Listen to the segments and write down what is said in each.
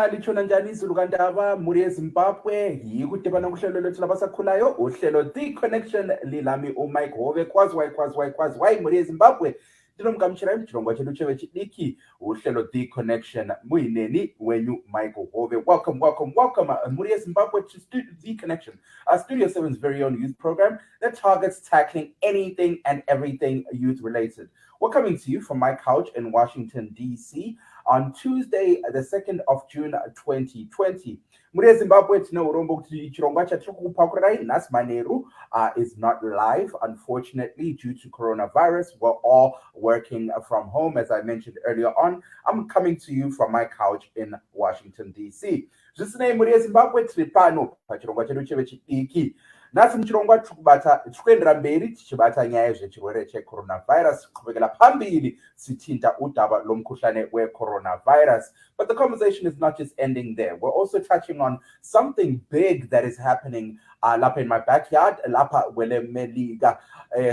lichona njani izulu kandaba muri eZimbabwe yikudibana kuhlelo lethu labasakhulayo uhlelo The Connection lilami uMike Hove kwazi muri eZimbabwe ndinomkamshira imjilongwa chenu cheve chidiki uhlelo The Connection muyineni wenyu Michael Hove. Welcome muri eZimbabwe to The Connection, our Studio 7's very own youth program that targets tackling anything and everything youth related. We're coming to you from my couch in Washington, D.C. on Tuesday, the 2nd of June, 2020. Muri Zimbabwe tinourombo kuti chirongwa chatiri kupakurai nhasi manheru is not live, unfortunately, due to coronavirus. We're all working from home, as I mentioned earlier on. I'm coming to you from my couch in Washington, D.C. Zvisinei muri Zimbabwe tiri pano pachirongwa chedu cheve chidiki. Nasi muchirongwa tikuendera mberi tichibata nyaya zvechirwere checoronavirus kubekera pambiri sithinta udaba lomkhuhlane wecoronavirus. But the conversation is not just ending there. We're also touching on something big that is happening lapha in my backyard, lapha kwele Melika.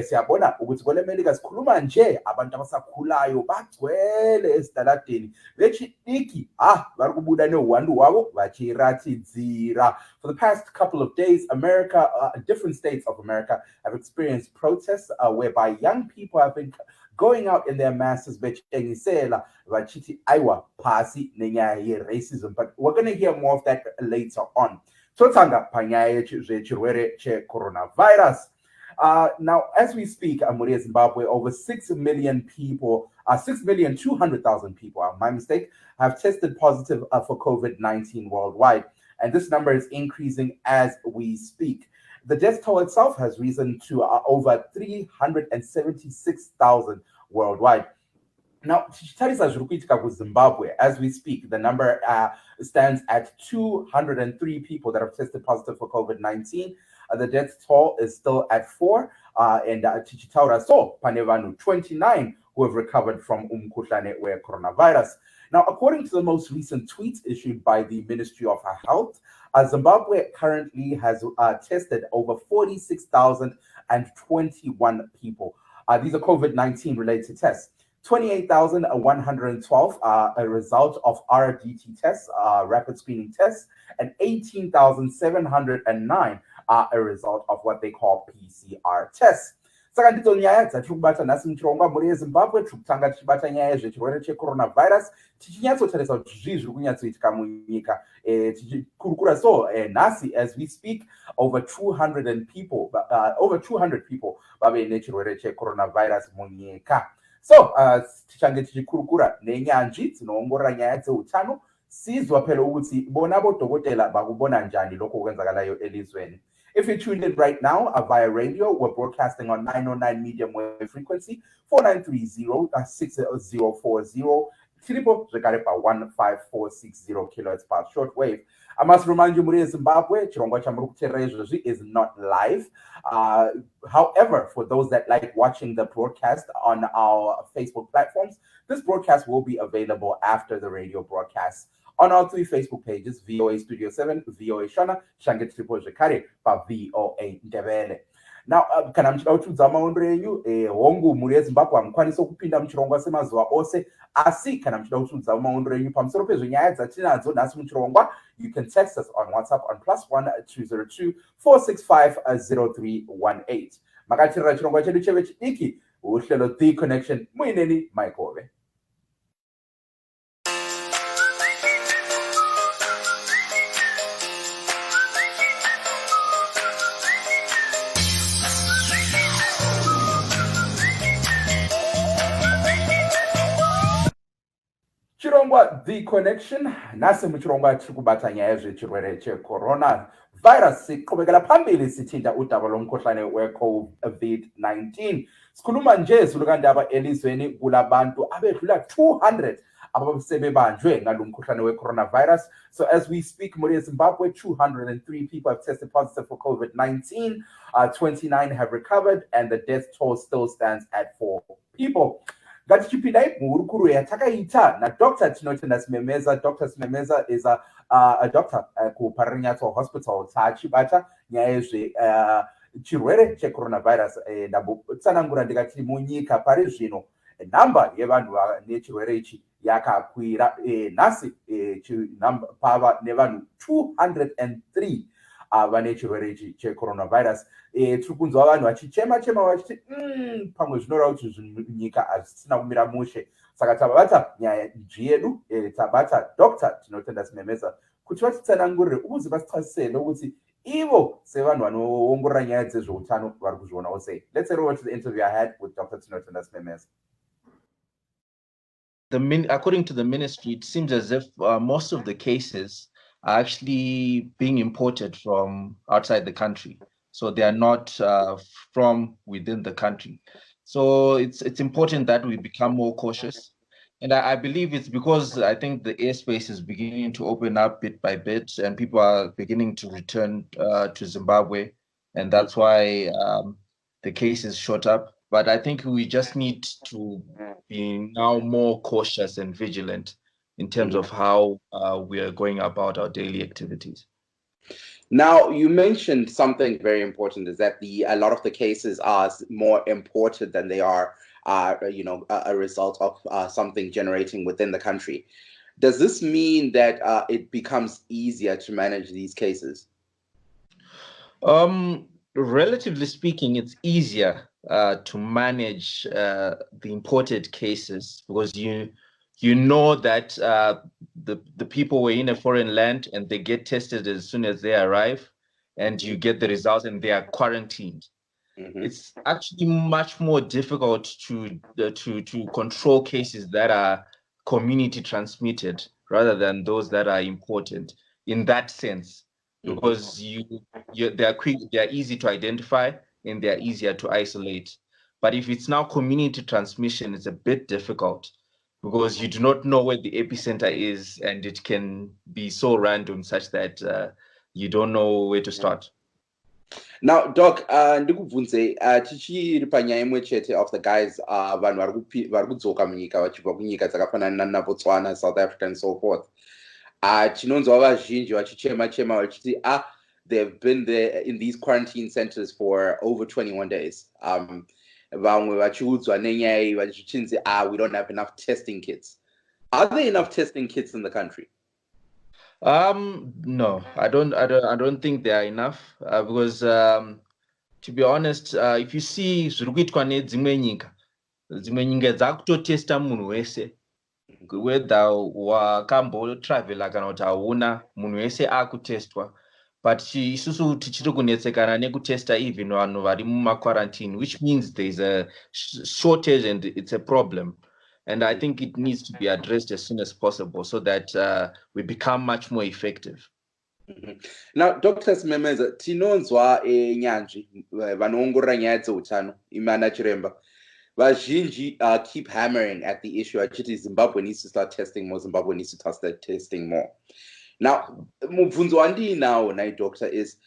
Siyabona ukuthi kwele Melika sikhuluma nje abantu abasakhulayo bagcwele esitaladeni vechidiki vari kubuda neuwandu wavo vachiratidzira. For the past couple of days, America, different states of America have experienced protests whereby young people have been going out in their masses vechengisela vachiti aiwa pasi nenyaya ye-racism. But we're going to hear more of that later on. Totanga panyaya zvechirwere checoronavirus. Now, as we speak, muri Zimbabwe, over 6 million people, 6,200,000 people, my mistake, have tested positive for COVID-19 worldwide. And this number is increasing as we speak. The death toll itself has risen to over 376,000 worldwide. Now, Zimbabwe, as we speak, the number stands at 203 people that have tested positive for COVID-19. The death toll is still at 4, and Tichitaura so Panevanu 29 who have recovered from umkhuhlane coronavirus. Now, according to the most recent tweet issued by the Ministry of Health, Zimbabwe currently has tested over 46,021 people. These are COVID-19 related tests. 28,112 are a result of RDT tests, rapid screening tests, and 18,709 are a result of what they call PCR tests. Saka ndidzo nyaya dzatiri kubata nhasi muchirongwa muri eZimbabwe. Tiri kutanga tichibata nyaya zvechirwere checoronavirus tichinyatsotarisa kuti zvii zviri kunyatsoitika munyika. Tichikurukura so nhasi as we speak, over 200 people vave nechirwere checoronavirus munyika. So tichange tichikurukura nenyanzvi dzinoongorora nyaya dzeutano sizwa phela ukuthi bona bodokotela bakubona njani lokho kwenzakalayo elizweni. If you're tuned in right now via radio, we're broadcasting on 909 medium wave frequency, 4930-6040, triple 15460 kilohertz per short wave. I must remind you, muri Zimbabwe, chirongwa cha muri kuteerera izvozvi is not live. However, for those that like watching the broadcast on our Facebook platforms, this broadcast will be available after the radio broadcast on our 3 Facebook pages, VOA Studio 7, VOA Shona, Shange Triple Jekare, pa VOA Ndebele. Now, kana mchida uchudza maondo yenyu, hongu muri Zimbabwe amukwanisa kupinda muchirongwa semazuva ose, asi kana mchida uchudza maondo yenyu pamusoro pezvenyaya dzatinadzo nhasi muchirongwa, you can text us on WhatsApp on +1 202 465 0318. Makatirira chirongwa chedu cheve chidiki, uhlelo The Connection, muineni Mike Hove. Chirongwa The Connection, nasi muchirongwa tiri kubata nyaya zvechirwere checoronavirus siqhubekela phambili sithinta udaba lomkhuhlane weCovid-19. Sikhuluma nje zulukandaba elizweni kulabantu abedlula 200 abasebebanjwe ngalomkhuhlane wecoronavirus. So as we speak, muri Zimbabwe, 203 people have tested positive for COVID-19, 29 have recovered, and the death toll still stands at 4 people. Ngatichipindai muhurukuru yatakaita na Dr. Tinotenda Simemeza. Dr. Simemeza is a doctor kuParinyatso Hospital taachibata nyaya chirwere checoronavirus. Ndambotsanangura ndikati munyika pari zvino namba yevanhu nechirwere ichi yakakwira nhasi pava nevanhu 203 vane chirwere ichi checoronavirus. Tiri kunzwa vanhu vachichema vachiti pamwe zvinoreva kuti nyika hazvisina kumira mushe. Saka tabata nyaya yedu, tabata Dr. tinotenda Simemeza kuti vatitsanangurire uzi vasitsasise nokuti ivo sevanhu vanoongorora nyaya dzezveutano vari kuzvionawo sei. Let's head over to the interview I had with Dr. tinotenda Simemeza. According to the ministry, it seems as if most of the cases are actually being imported from outside the country. So they are not from within the country. So it's important that we become more cautious. And I believe it's because I think the airspace is beginning to open up bit by bit and people are beginning to return to Zimbabwe. And that's why the cases shot up. But I think we just need to be now more cautious and vigilant in terms of how we are going about our daily activities. Now, you mentioned something very important, is that a lot of the cases are more imported than they are, a result of something generating within the country. Does this mean that it becomes easier to manage these cases? Relatively speaking, it's easier to manage the imported cases because you know that the people were in a foreign land and they get tested as soon as they arrive, and you get the results and they are quarantined. It's actually much more difficult to control cases that are community transmitted rather than those that are imported in that sense, because they are easy to identify and they are easier to isolate. But if it's now community transmission, it's a bit difficult because you do not know where the epicenter is, and it can be so random such that you don't know where to start. Now, Doc, ndikubvunze tichiri panyaya imwe chete of the guys vanhu vari kudzoka munyika vachibva kunyika dzakafanana naBotswana, South Africa and so forth. Tinonzwa vazhinji vachichema vachiti they've been there in these quarantine centers for over 21 days. Vamwe vachiudzwa nenyaya iyi vachichinzi we don't have enough testing kits. Are there enough testing kits in the country? No, I don't think they are enough because to be honest, if you see zviri kuitwa nedzimwe nyika dzakutotesta munhu wese, whether wakambotravela kana kuti hauna, munhu wese akutestwa. But isusu tichiri kunetsekana nekutesta even vanhu vari mumaquarantine, which means there's a shortage and it's a problem. And I think it needs to be addressed as soon as possible so that we become much more effective. Now, Dr. Simemeza, tinonzwa nyanzvi vanoongorora nyaya dzeutano, imana chiremba. Vazhinji keep hammering at the issue. Actually, Zimbabwe needs to start testing more. Zimbabwe needs to start testing more. Now, mubvunzo wandinawo, doctor, is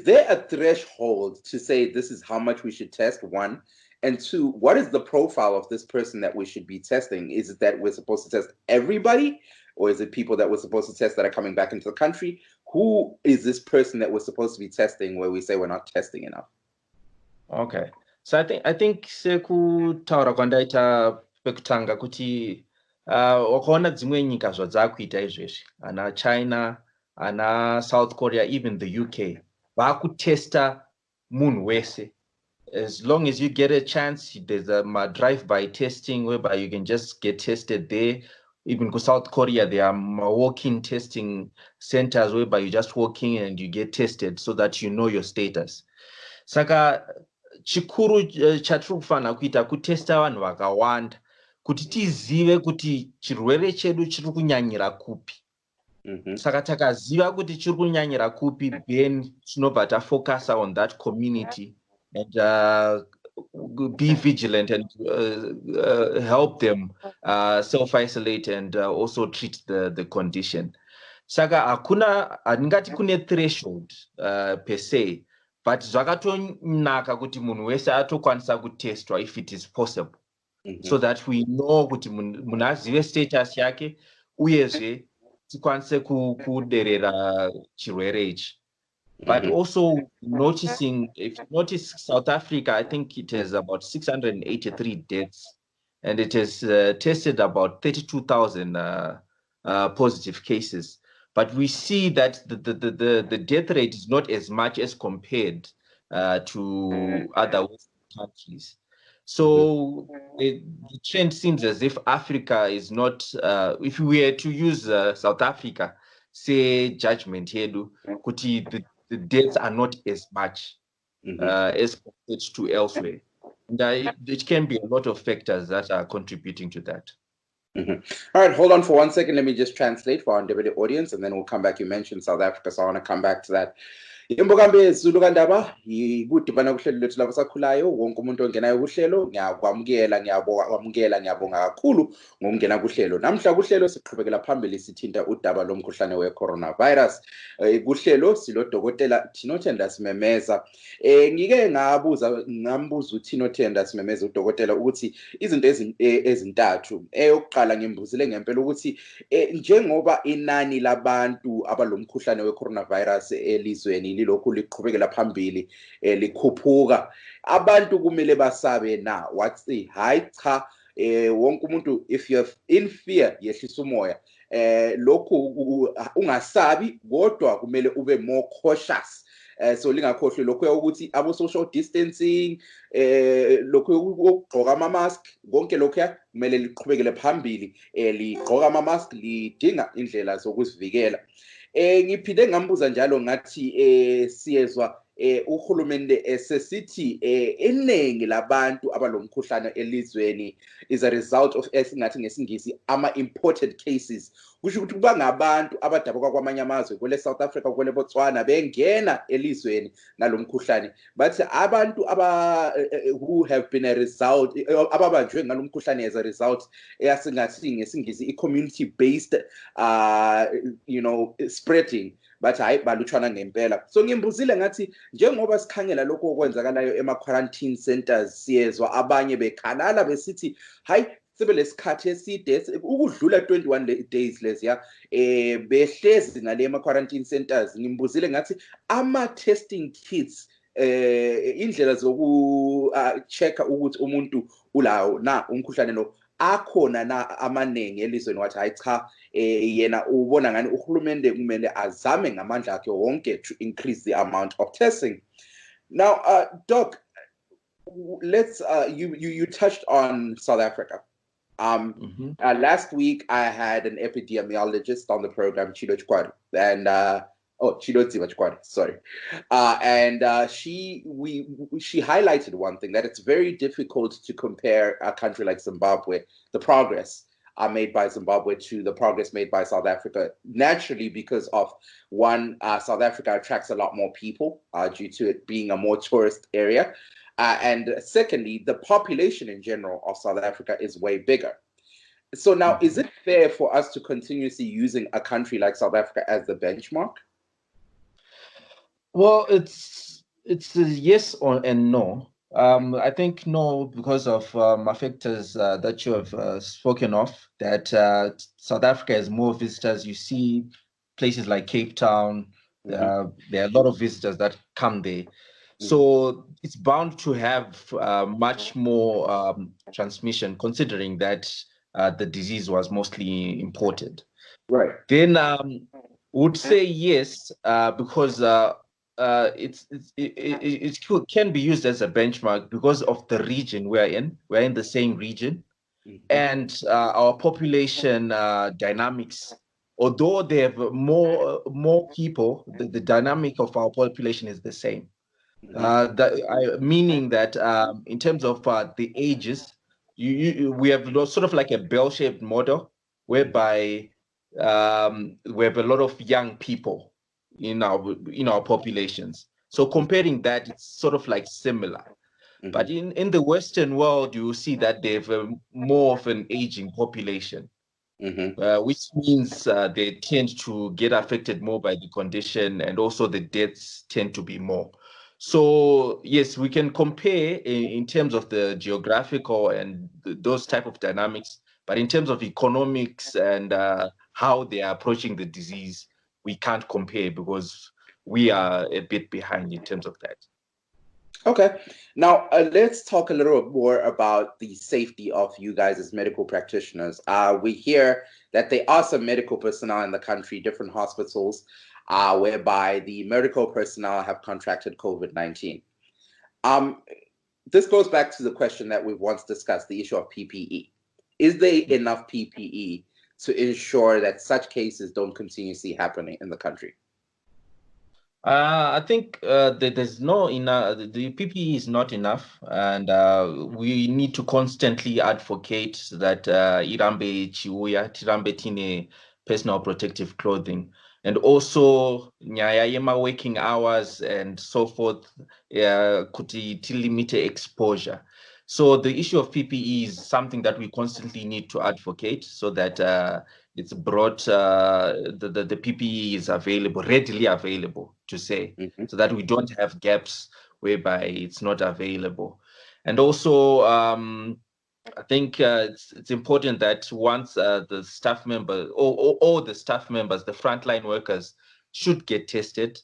there a threshold to say this is how much we should test, one? And two, what is the profile of this person that we should be testing? Is it that we're supposed to test everybody? Or is it people that we're supposed to test that are coming back into the country? Who is this person that we're supposed to be testing where we say we're not testing enough? Okay. So I think sekutaura kwandaita pekutanga kuti wakaona dzimwe nyika zvadzakuita izvezvi, ana China, ana South Korea, even the UK, vakutesta munhu wese. As long as you get a chance, there's a drive-by testing whereby you can just get tested there. Even in South Korea, there are walk-in testing centers whereby you just walk in and you get tested so that you know your status. Saka chikuru chatiri kufanira kuita kutesta vanhu vakawanda kuti tizive kuti chirwere chedu chiri kunyanyira kupi. Saka takaziva kuti chiri kunyanyira kupi, then tinobva tafocus on that community and be vigilant and help them self-isolate and also treat the condition. Saka handingati kune threshold per se, but zvakatonaka kuti munhu wese atokwanisa kutestwa if it is possible, so that we know kuti munhu azive status yake uyezve tikwanise kuderera chirwere ichi. But also noticing, if you notice South Africa, I think it has about 683 deaths. and it has tested about 32,000 positive cases. But we see that the death rate is not as much as compared to other Western countries. So the trend seems as if Africa is not, if we were to use South Africa, say judgment here, the deaths are not as much as compared to elsewhere. And it can be a lot of factors that are contributing to that. All right, hold on for 1 second. Let me just translate for our Ndebele audience, and then we'll come back. You mentioned South Africa, so I want to come back to that. Imbokambe Zulu kandaba yikudibana kuhlelo lethu labasakhulayo wonke umuntu ongenayo kuhlelo ngiyakwamukela ngiyabonga kakhulu ngokungena kuhlelo namhla kuhlelo siqhubekela phambili sithinta udaba lomkhuhlane we-coronavirus kuhlelo silodokotela Thinothenda Simemeza ngike ngambuza uThinothenda Simemeza udokotela ukuthi izinto ezintathu eyokuqala ngimbuzile ngempela ukuthi njengoba inani labantu abalomkhuhlane we-coronavirus elizweni lilokhu liqhubekela phambili likhuphuka abantu kumele basabe na wathi hayi cha wonke umuntu if you're in fear yehlisa umoya lokhu ungasabi kodwa kumele ube more cautious so lingakhohlwe lokho ukuthi abo social distancing lokho ukugqoka ama mask konke lokho kumele liqhubekele phambili ligqoka ama mask lidinga indlela zokuzivikela ngiphinde ngambuza njalo ngathi siyezwa uhulumende esesithi iningi labantu abalomkhuhlane elizweni is a result of esingathi ngesingisi ama-imported cases kusho ukuthi kuba ngabantu abadabuka kwamanye amazwe kwele South Africa kwele Botswana bengena elizweni ngalomkhuhlane but abantu who have been a result ababanjwe ngalomkhuhlane as a result eyasingathi ngesingisi i-community based spreading but hayi balutshwana ngempela so ngimbuzile ngathi njengoba sikhangela lokho okwenzakalayo ema-quarantine centers siyezwa abanye bekhalala besithi hayi sebelesikhathi eside ukudlula 21 days leziya behlezi ngale ema-quarantine centers ngimbuzile ngathi ama-testing kits indlela zoku-check-a ukuthi umuntu ulawo na umkhuhlane lo akhona na amaningi elizweni wathi hayi cha yena ubona ngani uhulumende kumele azame ngamandla akhe wonke to increase the amount of testing. Now Doc, let's you touched on South Africa. Last week I had an epidemiologist on the program, Chido Chikwadi, and Chido Chikwadi, sorry, and she highlighted one thing, that it's very difficult to compare a country like Zimbabwe, the progress made by Zimbabwe to the progress made by South Africa, naturally because of one, South Africa attracts a lot more people due to it being a more tourist area. And secondly, the population in general of South Africa is way bigger. So now, is it fair for us to continuously using a country like South Africa as the benchmark? Well, it's a yes and no. I think no, because of factors that you have spoken of, that South Africa has more visitors. You see places like Cape Town, there are a lot of visitors that come there. So it's bound to have much more transmission, considering that the disease was mostly imported. Right. Then would say yes, because it can be used as a benchmark because of the region we're in. We're in the same region, and our population dynamics. Although they have more people, the dynamic of our population is the same. Meaning that in terms of the ages, we have sort of like a bell-shaped model whereby we have a lot of young people in our populations. So comparing that, it's sort of like similar. But in the Western world, you see that they have more of an aging population, which means they tend to get affected more by the condition, and also the deaths tend to be more. So yes, we can compare in terms of the geographical and those type of dynamics, but in terms of economics and how they are approaching the disease, we can't compare because we are a bit behind in terms of that. Okay. Now, let's talk a little bit more about the safety of you guys as medical practitioners. We hear that there are some medical personnel in the country, different hospitals, whereby the medical personnel have contracted COVID-19. This goes back to the question that we've once discussed, the issue of PPE. Is there enough PPE to ensure that such cases don't continuously happen in the country? I think that there's no enough. The PPE is not enough, and we need to constantly advocate that irambe chiuya tirambe tine personal protective clothing, and also nyaya yema working hours and so forth. Kuti limit exposure. So the issue of PPE is something that we constantly need to advocate so that it's brought the PPE is available, readily available to say, so that we don't have gaps whereby it's not available. And also, I think it's important that once the staff member or the staff members, the frontline workers, should get tested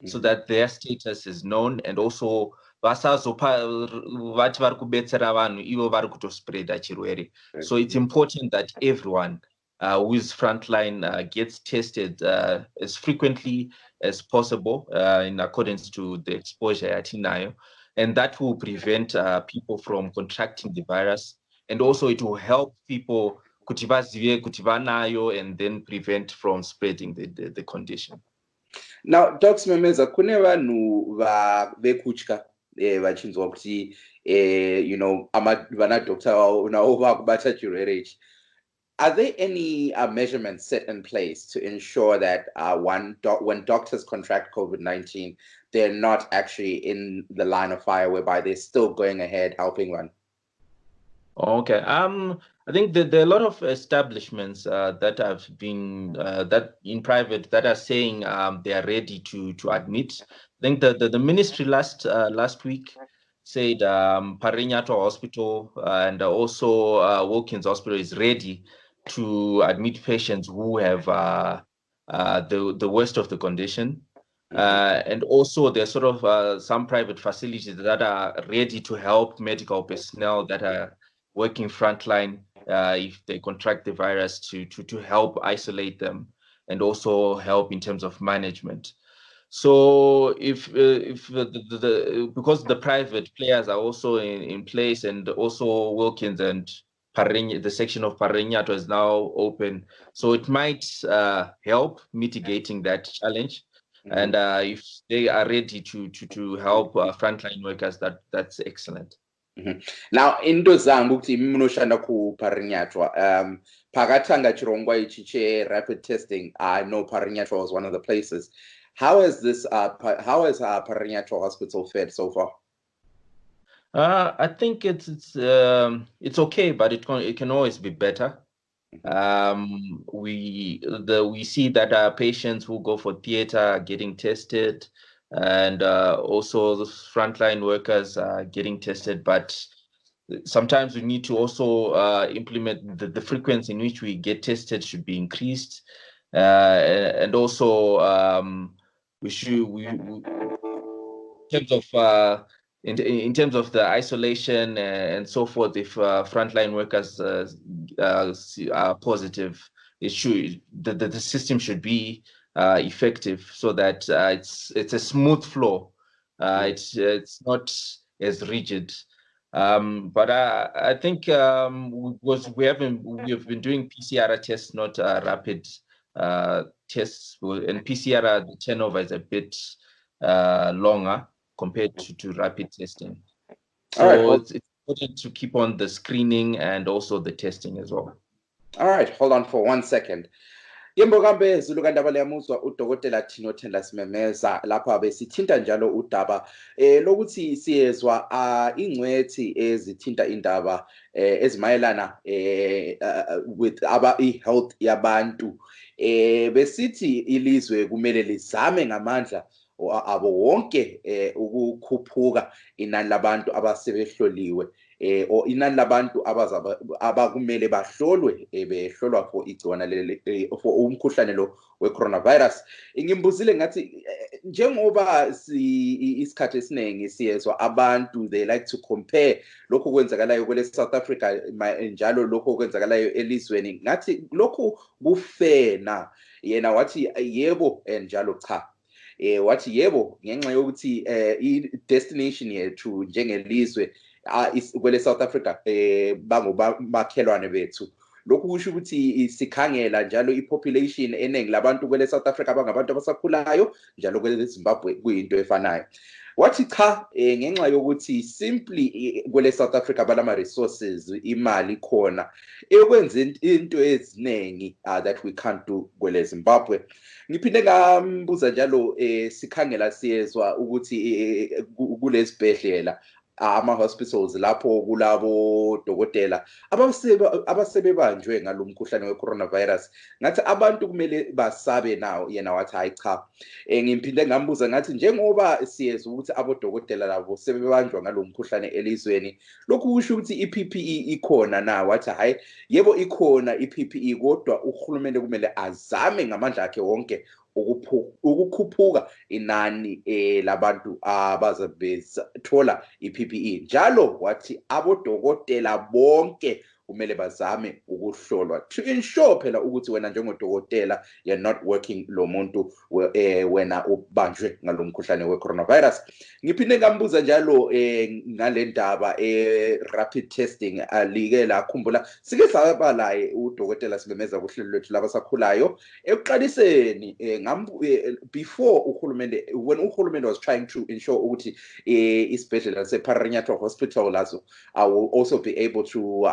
so that their status is known, and also vati vari kubetsera vanhu ivo vari kutospreada chirwere. So it's important that everyone who is frontline gets tested as frequently as possible in accordance to the exposure yatinayo, and that will prevent people from contracting the virus, and also it will help people kuti vazive kuti vanayo and then prevent from spreading the condition. Now, Dr. Memeza, kune vanhu vekutya vachinzwa kuti vana doctor navo vakubata chirwere ichi. Are there any measurements set in place to ensure that when doctors contract COVID-19, they're not actually in the line of fire whereby they're still going ahead helping one? Okay. I think that there are a lot of establishments that have been that in private that are saying they are ready to admit. I think the ministry last week said Parinyato Hospital and also Wilkins Hospital is ready to admit patients who have the worst of the condition. And also there's sort of some private facilities that are ready to help medical personnel that are working frontline if they contract the virus to help isolate them and also help in terms of management. So if because the private players are also in place, and also Wilkins and the section of Parinyato is now open, so it might help mitigating that challenge. And if they are ready to help frontline workers, that's excellent. Now, into zangu kuti munoshanda ku Parinyato, pakatanga chirongwa ichi che rapid testing, I know Parinyato was one of the places. How has Parinyato Hospital fared so far? I think it's okay, but it can always be better. We see that patients who go for theater are getting tested, and also the frontline workers are getting tested, but sometimes we need to also implement the frequency in which we get tested should be increased, and also in terms of the isolation and so forth, if frontline workers are positive, the system should be effective so that it's a smooth flow. It's not as rigid. But I think because we have been doing PCR tests, not rapid tests, and PCR the turnover is a bit longer compared to rapid testing. So it's important to keep on the screening and also the testing as well. All right, hold on for 1 second. Yembokambe zulukandaba liyamuzwa udokotela Thino Tendlas Memeza lapha besithinta njalo udaba lokuthi siyezwa ingcwethi ezithinta indaba ezimayelana with i-health yabantu besithi ilizwe kumele lizame ngamandla abo wonke ukukhuphuka inani labantu abasebehloliwe or inani labantu abakumele bahlolwe behlolwa for igciwane leli for umkhuhlane lo we-coronavirus. Ngimbuzile ngathi njengoba isikhathi esiningi siyezwa abantu they like to compare lokho kwenzakalayo kwele South Africa njalo lokho kwenzakalayo elizweni, ngathi lokho kufair na? Yena wathi yebo njalo cha. Wathi yebo ngenxa yokuthi i-destination yethu njengelizwe kwele South Africa bangomakhelwane bethu. Lokhu kusho ukuthi sikhangela njalo i-population eningi labantu kwele South Africa abangabantu abasakhulayo njalo kwele Zimbabwe kuyinto efanayo. Wathi cha ngenxa yokuthi simply kwele South Africa balama resources imali khona ekwenza into eziningi that we can't do kwele Zimbabwe. Ngiphinde ngambuza njalo sikhangela siyezwa ukuthi kulezibhedlela ama-hospitals lapho kulabo dokotela abasebebanjwe ngalo mkhuhlane we-coronavirus, ngathi abantu kumele basabe nawo. Yena wathi hayi cha. Ngiphinde ngambuza ngathi njengoba siyezwa ukuthi abodokotela labo sebebanjwa ngalo mkhuhlane elizweni, lokhu kusho ukuthi i-PPE ikhona na? Wathi hayi yebo ikhona i-PPE, kodwa uhulumende kumele azame ngamandla akhe wonke ukukhuphuka inani labantu abazabethola i-PPE njalo. Wathi abodokotela bonke kumele bazame ukuhlolwa to ensure phela ukuthi wena njengodokotela you're not working lo muntu wena ubanjwe ngalo mkhuhlane we-coronavirus. Ngiphinde ngambuza njalo ngale ndaba rapid testing alike la khumbula sike saba laye udokotela Sibemeza kuhlelo lwethu labasakhulayo ekuqaliseni before uhulumende, when uhulumende was trying to ensure ukuthi isibhedlela seParanyathwa Hospital lazo will also be able to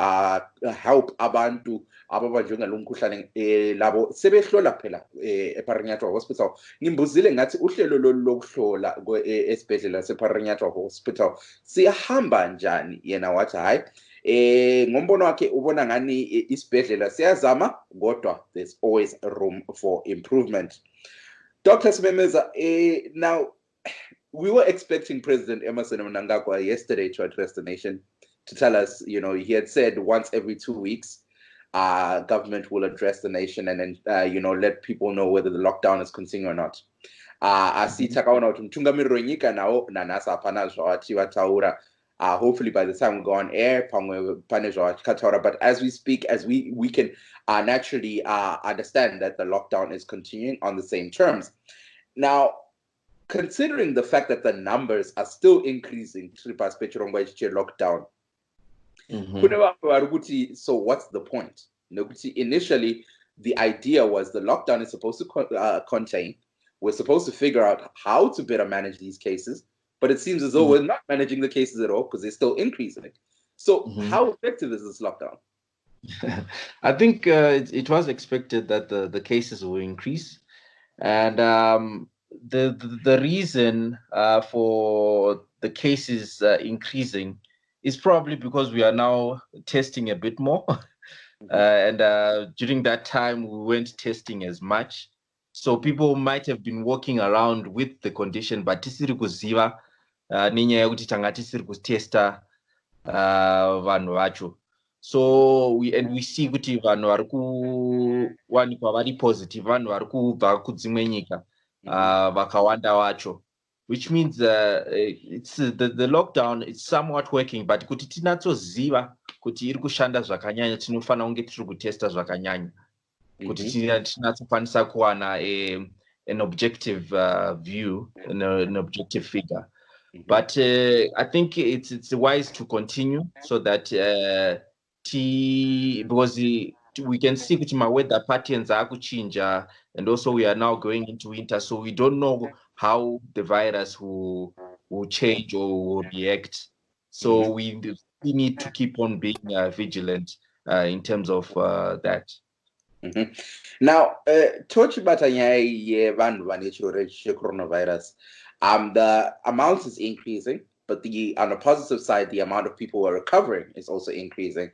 help abantu ababanjwe ngalo mkhuhlane labo sebehlola phela eParanyathwa Hospital. Ngimbuzile ngathi uhlelo lokuhlola esibhedlela seParanyathwa Hospital siyahamba njani? Yena wathi hayi ngombono wakhe ubona ngani isibhedlela siyazama kodwa there's always room for improvement. Dr. Sibemeza, now we were expecting President Emmerson Mnangagwa yesterday to address the nation to tell us, you know, he had said once every 2 weeks, government will address the nation and then, you know, let people know whether the lockdown is continuing or not. Asitakaona utumtungamiri wenyika nao na nasa apana zwawatiwa taura. Hopefully by the time we go on air, but as we speak, as we can naturally understand that the lockdown is continuing on the same terms. Now, considering the fact that the numbers are still increasing, lockdown, so what's the point? Initially, the idea was the lockdown is supposed to contain. We're supposed to figure out how to better manage these cases, but it seems as though we're not managing the cases at all because they're still increasing. So how effective is this lockdown? I think it was expected that the cases will increase. And the reason for the cases increasing is probably because we are now testing a bit more. And during that time, we weren't testing as much. So people might have been walking around with the condition, but tisiri kuziva ninya yakuti tanga tisiri kutesta vanhu vacho. So we see kuti vanhu vari kuwanikwa vari positive, vanhu vari kubva kudzimwe nyika vakawanda vacho, which means it's the lockdown is somewhat working, but kuti tinatsoziva kuti iri kushanda zvakanyanya tinofana kunge tiri kutesta zvakanyanya kuti tinatsokwanisa kuwana an objective view, an objective figure. But I think it's wise to continue so that because we can see that my weather patterns are change, and also we are now going into winter, so we don't know how the virus will change or will react. So we need to keep on being vigilant in terms of that. Now, talking about the coronavirus, the amount is increasing, but on the positive side, the amount of people who are recovering is also increasing.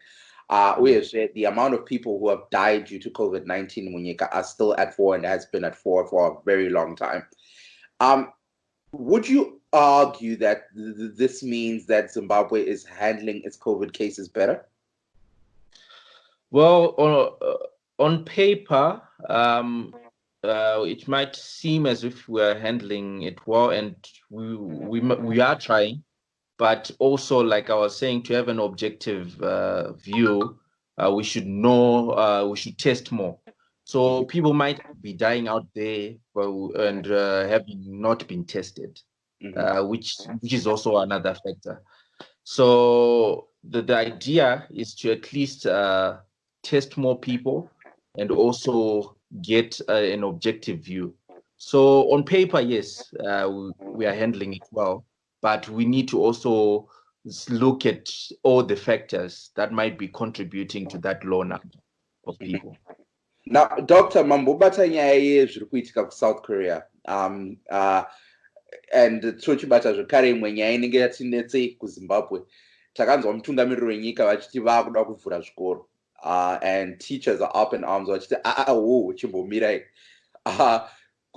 We have said the amount of people who have died due to COVID-19 are still at 4 and has been at 4 for a very long time. Would you argue that this means that Zimbabwe is handling its COVID cases better? Well, on paper, it might seem as if we're handling it well, and we are trying, but also, like I was saying, to have an objective view, we should know, we should test more. So people might be dying out there, and having not been tested, which is also another factor. So the idea is to at least test more people and also get an objective view. So on paper, yes, we are handling it well, but we need to also look at all the factors that might be contributing to that low number of people. Now, Dr. Mambobata nyaya zviri kuitika kuSouth Korea. And tochibata zvekare imwe nyaya inenge yatinetse kuZimbabwe. Takanzwa mutungamiriri wenyika vachiti vakuda kuvhura zvikoro. And teachers are up in arms vachiti chimbomirai.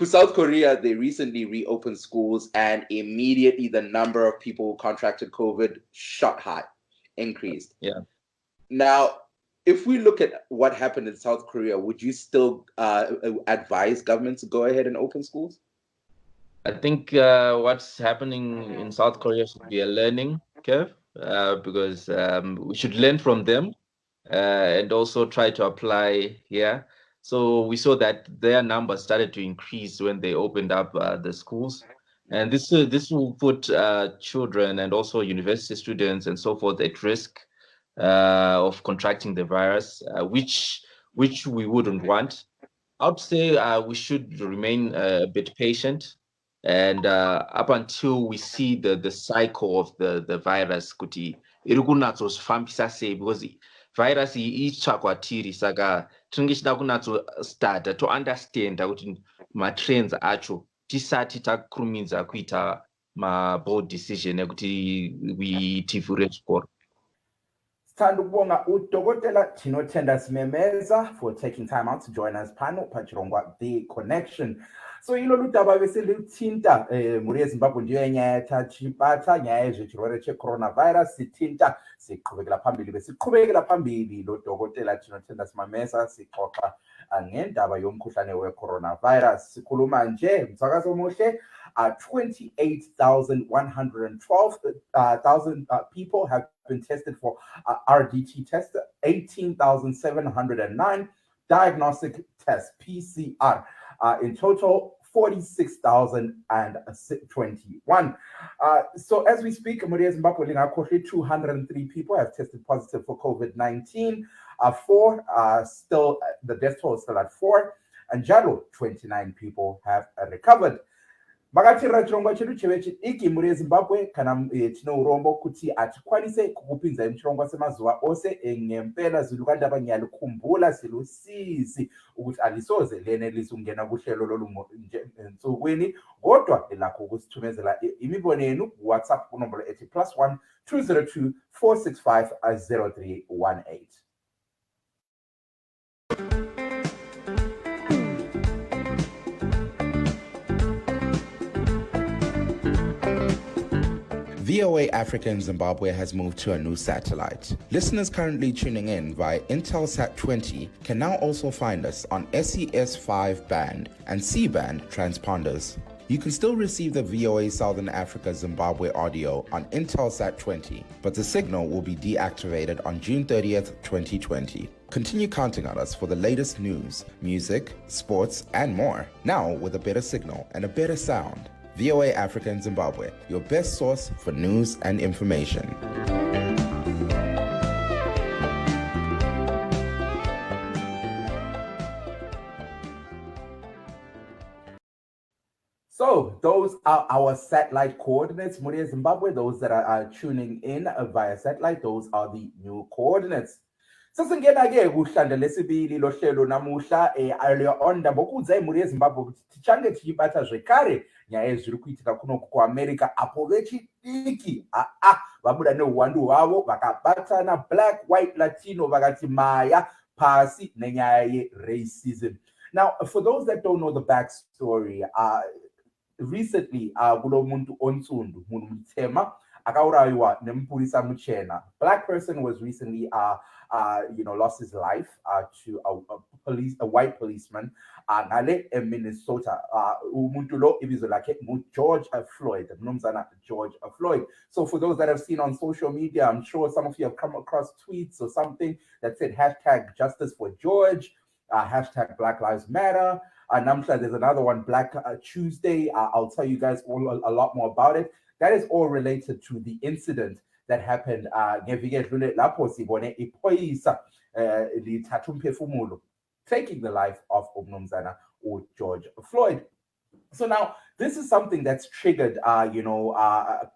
South Korea, they recently reopened schools, and immediately the number of people who contracted COVID shot high, increased. Yeah. Now, if we look at what happened in South Korea, would you still advise government to go ahead and open schools? I think what's happening in South Korea should be a learning curve, because we should learn from them and also try to apply here. So we saw that their numbers started to increase when they opened up the schools. And this will put children and also university students and so forth at risk of contracting the virus, which we wouldn't want. I would say we should remain a bit patient, and up until we see the cycle of the virus, kuti iri kunatsozvifambisa sei, because virus iyi itsva kwatiri, saka tinenge tichida kunatsostata to understand kuti matrends acho tisati takurumidza kuita mabold decision ekuti tivhure zvikoro. Sithanda ukubonga udokotela Tinotenda Simemeza for taking time out to join us panel pachirongwa The Connection. So ilolu daba besilithinta muri yeZimbabwe ndiyo nyaya tachibata nyaya yezvechirwere checoronavirus sithinta siqhubekela phambili besiqhubekela phambili lo dokotela Tinotenda Simemeza sixoxa ngendaba yomkhuhlane wecoronavirus. Sikhuluma nje msakazo omuhle 28,112 people have been tested for RDT test, 18,709 diagnostic tests, PCR. In total, 46,021. So as we speak, Maria Zimbabwe, 203 people have tested positive for COVID-19. Still, the death toll is still at 4. And Jalo, 29 people have recovered. Makatira chirongwa chedu chevechi iki muri yeZimbabwe kana tino urombo kuti atikwanise kukupinza muchirongwa semazuva ose ngempela zilukandaba nyalikhumbula silusizi ukuthi alisoze lene lisungena kuhlelo lolunsukwini kodwa elakho ukusithumezela imibono yenu WhatsApp kunombolo ethi +1 202 465 0318. VOA Africa in Zimbabwe has moved to a new satellite. Listeners currently tuning in via Intelsat 20 can now also find us on SES5 band and C-band transponders. You can still receive the VOA Southern Africa Zimbabwe audio on Intelsat 20, but the signal will be deactivated on June 30th, 2020. Continue counting on us for the latest news, music, sports, and more. Now with a better signal and a better sound. VOA Africa in Zimbabwe, your best source for news and information. So those are our satellite coordinates, Muri Zimbabwe. Those that are tuning in via satellite, those are the new coordinates. Sasingena-ke kuhlanda lesibili lohlelo namuhla earlier on ndabokudza imuri yeZimbabwe kuti tichange tichibata zvekare nyaya ezviri kuitika kuno kuAmerica apo vechidiki vabuda neuwandu hwavo vakabatana black white latino vakati maya pasi nenyaya yeracism. Now, for those that don't know the backstory, recently kulo muntu onsundu munhu mutema akaurayiwa nemupurisa muchena. Black person was recently lost his life to a white policeman ngale eMinnesota. Umuntu lo ibizo lakhe George Floyd, mnumzana George Floyd. So for those that have seen on social media, I'm sure some of you have come across tweets or something that said hashtag justice for George, hashtag Black Lives Matter. And I'm sure there's another one, Black Tuesday. I'll tell you guys a lot more about it. That is all related to the incident that happened lapho sibone iphoyisa lithatha umphefumulo, taking the life of umnumzana George Floyd. So now this is something that's triggered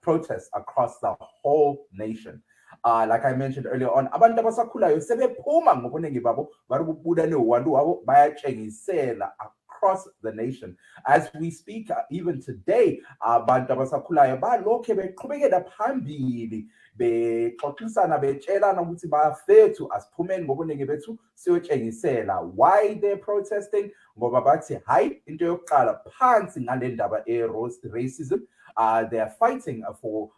protests across the whole nation. Like I mentioned earlier on, abantu abasakhulayo sebephuma ngobuningi babo baribubuda newandu wabo bayatshengisela across the nation. As we speak, even today, abantu abasakhulayo balokhe beqhubekela phambili bexoxisana betshelana ukuthi bafethu asiphumeni ngobuningi bethu siyotshengisela. Why they're protesting? Ngoba bathi hayi into yokuqala phansi ngale ndaba racism. They are fighting for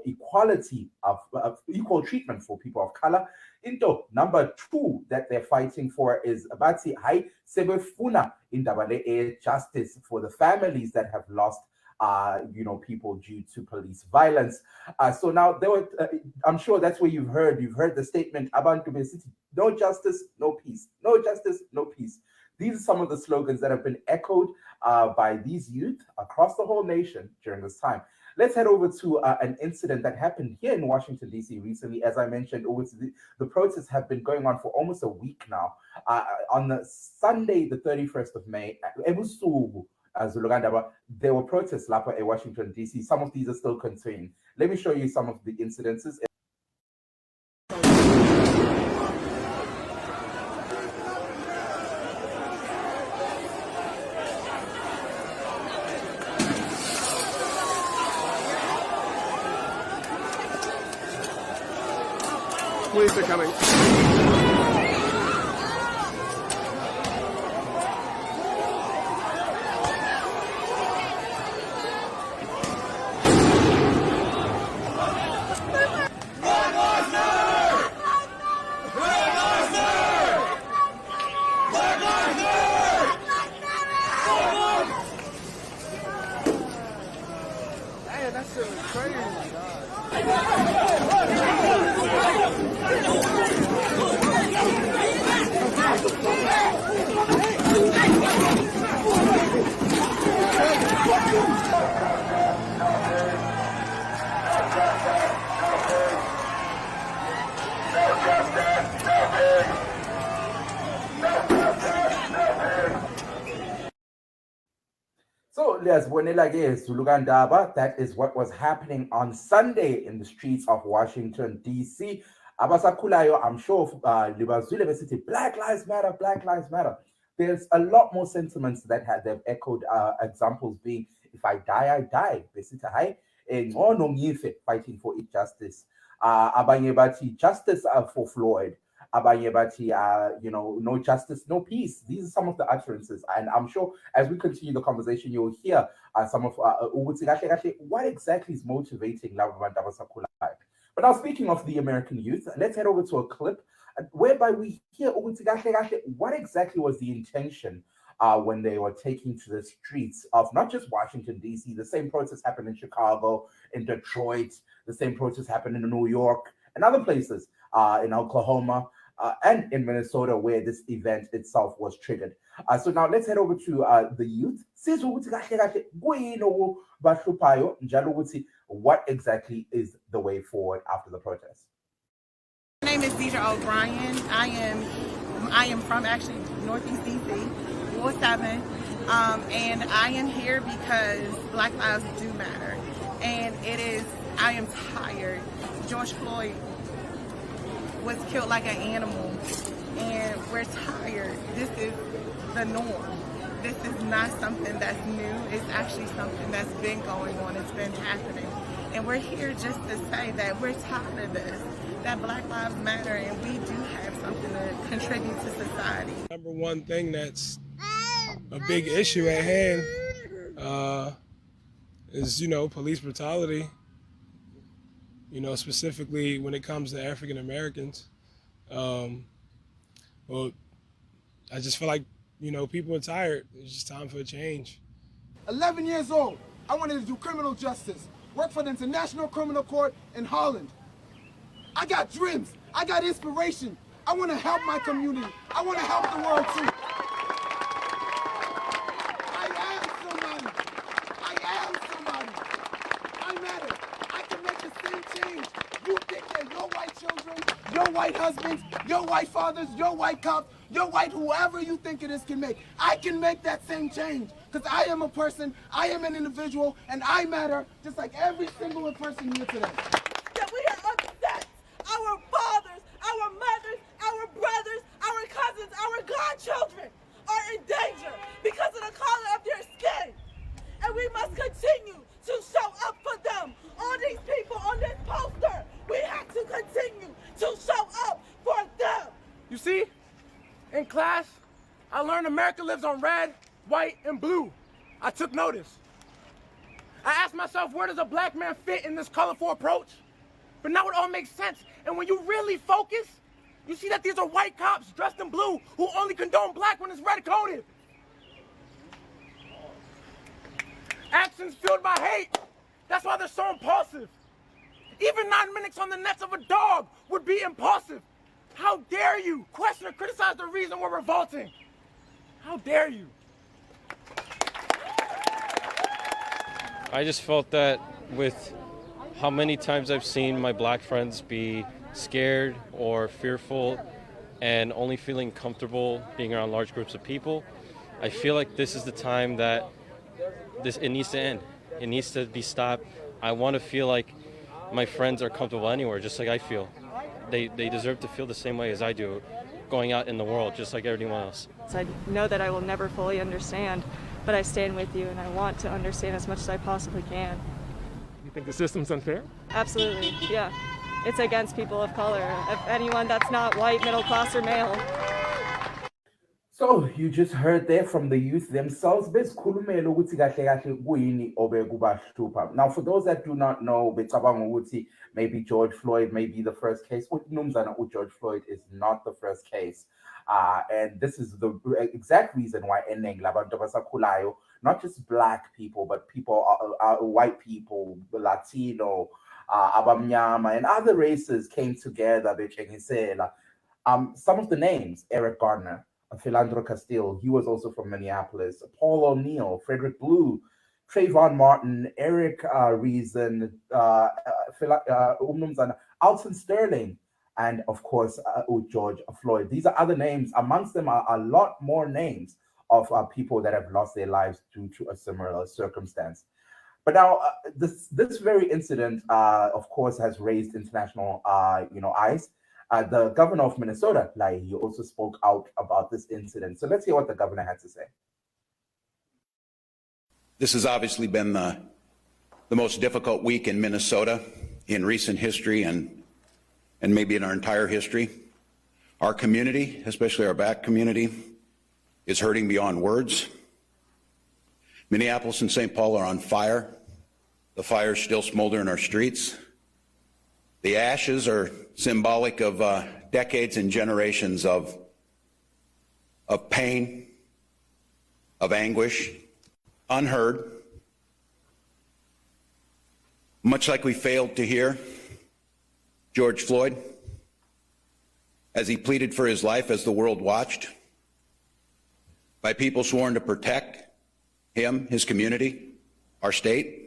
equality of equal treatment for people of color. Into number two that they're fighting for is bathi hayi sebefuna indaba le justice for the families that have lost people due to police violence. So now there were, I'm sure that's where you've heard the statement abantu besithi no justice, no peace, no justice, no peace. These are some of the slogans that have been echoed by these youth across the whole nation during this time. Let's head over to an incident that happened here in Washington, D.C. recently. As I mentioned, the protests have been going on for almost a week now. On the Sunday, the 31st of May, there were protests in Washington, D.C. Some of these are still continuing. Let me show you some of the incidences. Police are coming. Man, that's so crazy. So, that is what was happening on Sunday in the streets of Washington, D.C. Abasakhulayo, I'm sure, Black Lives Matter, Black Lives Matter. There's a lot more sentiments that they've echoed, examples being, if I die, I die. Fighting for justice. Abanye bathi justice for Floyd. Abanye bathi, no justice, no peace. These are some of the utterances. And I'm sure as we continue the conversation, you'll hear some of what exactly is motivating Labantu Abasakhulayo. But now, speaking of the American youth, let's head over to a clip whereby we hear what exactly was the intention when they were taking to the streets of not just Washington, D.C. The same protests happened in Chicago, in Detroit. The same protests happened in New York and other places, in Oklahoma, and in Minnesota, where this event itself was triggered. So now let's head over to the youth. What exactly is the way forward after the protest? My name is Deidre O'Brien. I am from actually Northeast DC, Ward 7, and I am here because Black lives do matter. And I am tired. George Floyd was killed like an animal, and we're tired. This is the norm. This is not something that's new. It's actually something that's been going on. It's been happening. And we're here just to say that we're tired of this, that Black Lives Matter, and we do have something to contribute to society. Number one thing that's a big issue at hand is, police brutality, specifically when it comes to African Americans. Well, I just feel like, people are tired. It's just time for a change. 11 years old, I wanted to do criminal justice, work for the International Criminal Court in Holland. I got dreams, I got inspiration. I want to help my community. I want to help the world too. I am somebody. I matter. I can make the same change. You think that your white children, your white husbands, your white fathers, your white cops, your white whoever you think it is can make. I can make that same change because I am a person, I am an individual, and I matter just like every single person here today. That we are upset. Our fathers, our mothers, our brothers, our cousins, our godchildren are in danger because of the color of their skin. And we must continue to show up for them. All these people on this poster, we have to continue to show up for them. You see, in class, I learned America lives on red, white, and blue. I took notice. I asked myself, where does a black man fit in this colorful approach? But now it all makes sense. And when you really focus, you see that these are white cops dressed in blue who only condone black when it's red-coded. Actions fueled by hate. That's why they're so impulsive. Even 9 minutes on the necks of a dog would be impulsive. How dare you question or criticize the reason we're revolting? How dare you? I just felt that with how many times I've seen my black friends be scared or fearful and only feeling comfortable being around large groups of people, I feel like this is the time that it needs to end. It needs to be stopped. I want to feel like my friends are comfortable anywhere, just like I feel. They deserve to feel the same way as I do, going out in the world, just like everyone else. I know that I will never fully understand, but I stand with you and I want to understand as much as I possibly can. You think the system's unfair? Absolutely, yeah. It's against people of color, anyone that's not white, middle class, or male. So you just heard there from the youth themselves. Now, for those that do not know, maybe George Floyd may be the first case. George Floyd is not the first case. And this is the exact reason why not just black people, but people, white people, Latino, Abamnyama, and other races came together. Some of the names: Eric Garner, Philandro Castile, he was also from Minneapolis, Paul O'Neill, Frederick Blue, Trayvon Martin, Eric Reason, Alton Sterling, and of course, George Floyd. These are other names. Amongst them are a lot more names of people that have lost their lives due to a similar circumstance. But now, this very incident, of course, has raised international, eyes. The governor of Minnesota, he also spoke out about this incident. So let's hear what the governor had to say. This has obviously been the most difficult week in Minnesota in recent history and maybe in our entire history. Our community, especially our black community, is hurting beyond words. Minneapolis and St. Paul are on fire. The fires still smolder in our streets. The ashes are symbolic of decades and generations of pain, of anguish, unheard. Much like we failed to hear George Floyd as he pleaded for his life as the world watched, by people sworn to protect him, his community, our state.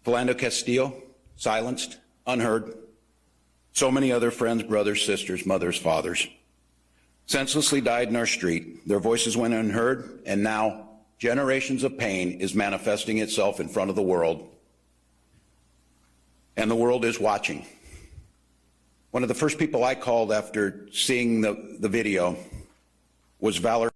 Philando Castile, silenced, unheard. So many other friends, brothers, sisters, mothers, fathers, senselessly died in our street. Their voices went unheard, and now generations of pain is manifesting itself in front of the world. And the world is watching. One of the first people I called after seeing the video was Valor.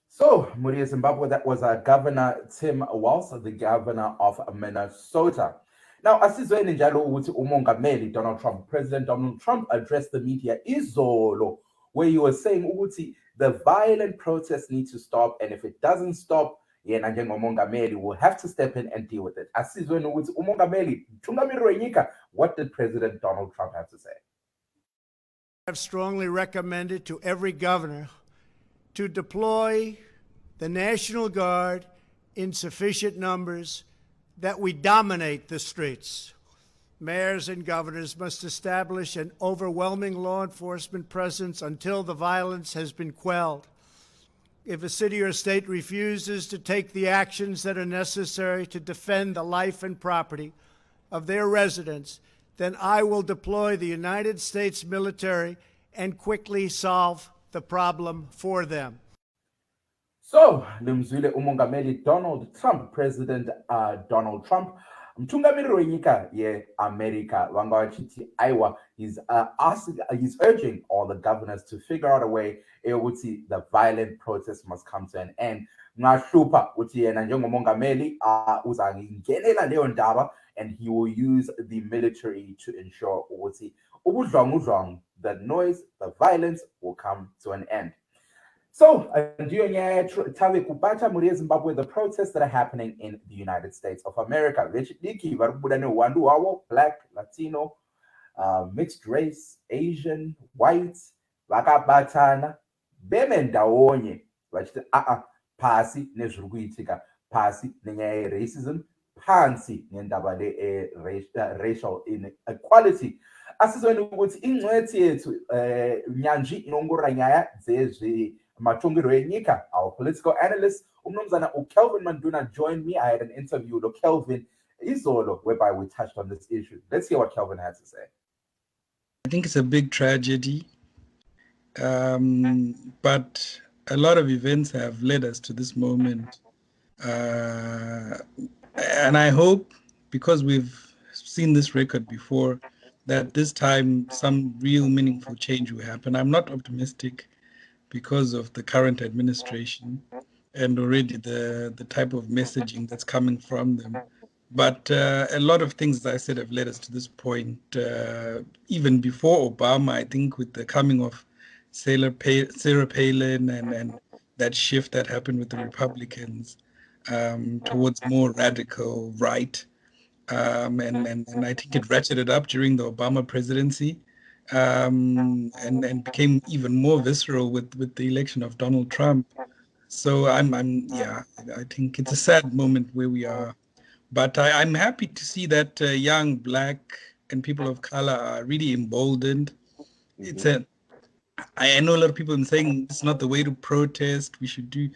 So, Muria Zimbabwe, that was Governor Tim Walz, the governor of Minnesota. Now, asizweni njalo ukuthi umongameli Donald Trump, President Donald Trump, addressed the media izolo, where he was saying ukuthi the violent protests need to stop, and if it doesn't stop, yena njengomongameli will have to step in and deal with it. Asizwe nokuthi umongameli mthungameli wenyika, what did President Donald Trump have to say? I've strongly recommended to every governor to deploy the National Guard in sufficient numbers that we dominate the streets. Mayors and governors must establish an overwhelming law enforcement presence until the violence has been quelled. If a city or state refuses to take the actions that are necessary to defend the life and property of their residents, then I will deploy the United States military and quickly solve the problem for them. So, limzwile umongameli Donald Trump, President Donald Trump, mthungameli wenyika ye-America, wangawachithi aiwa, he's urging all the governors to figure out a way ukuthi the violent protest must come to an end. Ngashupa uthi yena njengomongameli uzangenela leyo ndaba, and he will use the military to ensure ukuthi ubudlwangudlwangu, the noise, the violence will come to an end. So, the protests that are happening in the United States of America, Black, Latino, mixed race, Asian, white, vakabatana, bemendawonye, pasi nezruguitika, pasi nenye racism, pansi ngendaba racial inequality. Asizweni ukuthi ingcwethi yethu nyanji inonguranyaya zezwe matungiro enyika. Our political analyst umnumzana uKelvin Manduna joined me. I had an interview with Kelvin Izolo whereby we touched on this issue. Let's hear what Kelvin has to say. I think it's a big tragedy, but a lot of events have led us to this moment, and I hope, because we've seen this record before, that this time some real meaningful change will happen. I'm not optimistic because of the current administration and already the type of messaging that's coming from them. But a lot of things, as I said, have led us to this point. Even before Obama, I think with the coming of Sarah Palin and that shift that happened with the Republicans towards more radical right, and I think it ratcheted up during the Obama presidency, and became even more visceral with the election of Donald Trump. So I think it's a sad moment where we are, but I'm happy to see that young Black and people of color are really emboldened. I know a lot of people have been saying it's not the way to protest, we should do,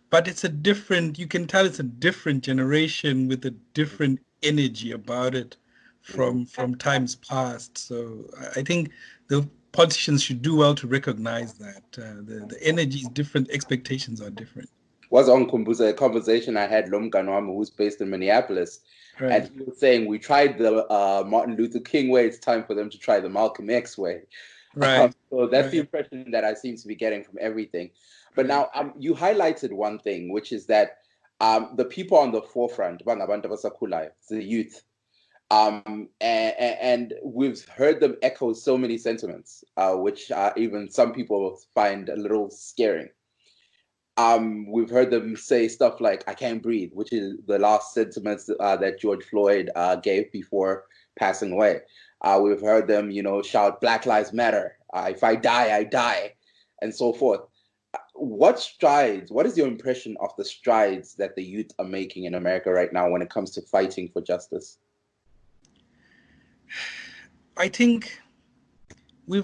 but it's a different, you can tell it's a different generation with a different energy about it from times past. So I think the politicians should do well to recognize that the energy is different, expectations are different. Was on Kumbuza, a conversation I had Lomganwam, who's based in Minneapolis, right. And he was saying we tried the Martin Luther King way, it's time for them to try the Malcolm X way. Right. So that's the impression that I seem to be getting from everything. But now you highlighted one thing, which is that the people on the forefront, the youth, and we've heard them echo so many sentiments, which even some people find a little scaring. We've heard them say stuff like, I can't breathe, which is the last sentiments that George Floyd gave before passing away. We've heard them, shout, Black Lives Matter. If I die, I die, and so forth. What is your impression of the strides that the youth are making in America right now when it comes to fighting for justice? I think we